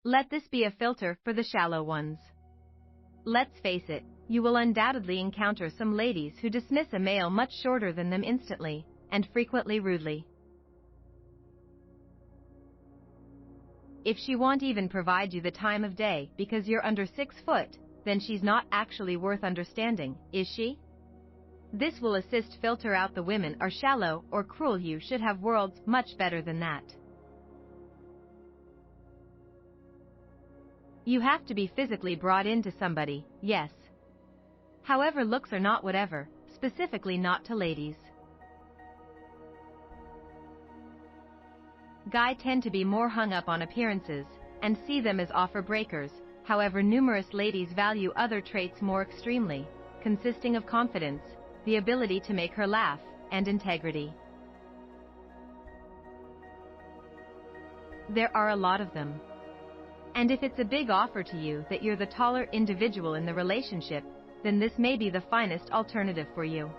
Let this be a filter for the shallow ones. Let's face it, you will undoubtedly encounter some ladies who dismiss a male much shorter than them instantly, and frequently rudely. If she won't even provide you the time of day because you're under 6 foot, then she's not actually worth understanding, is she? This will assist filter out the women are shallow or cruel. You should have worlds much better than that. You have to be physically brought into somebody, yes. However, looks are not whatever, specifically not to ladies. Guys tend to be more hung up on appearances, and see them as offer breakers. However, numerous ladies value other traits more extremely, consisting of confidence, the ability to make her laugh, and integrity. There are a lot of them. And if it's a big offer to you that you're the taller individual in the relationship, then this may be the finest alternative for you.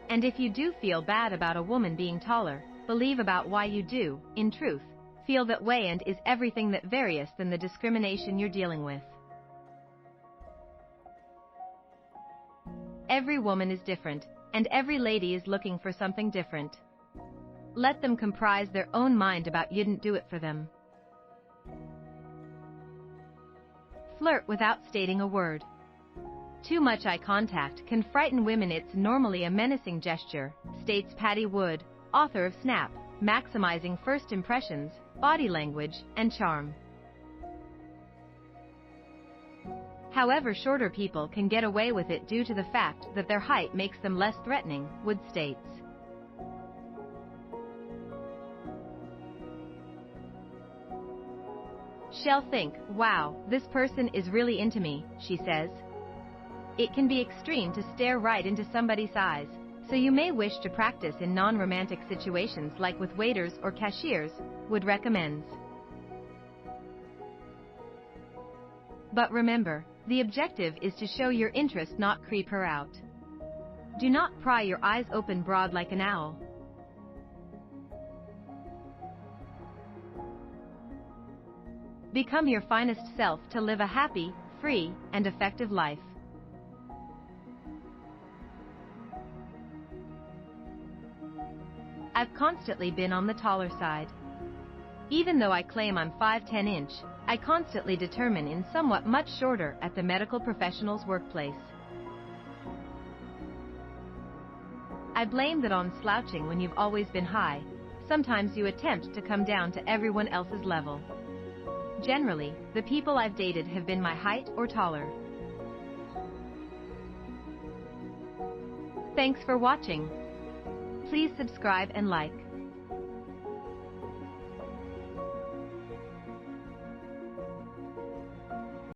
And if you do feel bad about a woman being taller, believe about why you do, in truth, feel that way, and is everything that various than the discrimination you're dealing with. Every woman is different, and every lady is looking for something different. Let them comprise their own mind about you didn't do it for them. Flirt without stating a word. Too much eye contact can frighten women. It's normally a menacing gesture, states Patty Wood, author of Snap, Maximizing First Impressions, Body Language, and Charm. However, shorter people can get away with it due to the fact that their height makes them less threatening, Wood states. She'll think, wow, this person is really into me, she says. It can be extreme to stare right into somebody's eyes, so you may wish to practice in non-romantic situations like with waiters or cashiers, Wood recommends. But remember, the objective is to show your interest, not creep her out. Do not pry your eyes open broad like an owl. Become your finest self to live a happy, free, and effective life. I've constantly been on the taller side. Even though I claim I'm 5'10" inch, I constantly determine in somewhat much shorter at the medical professional's workplace. I blame that on slouching when you've always been high. Sometimes you attempt to come down to everyone else's level. Generally, the people I've dated have been my height or taller. Thanks for watching. Please subscribe and like.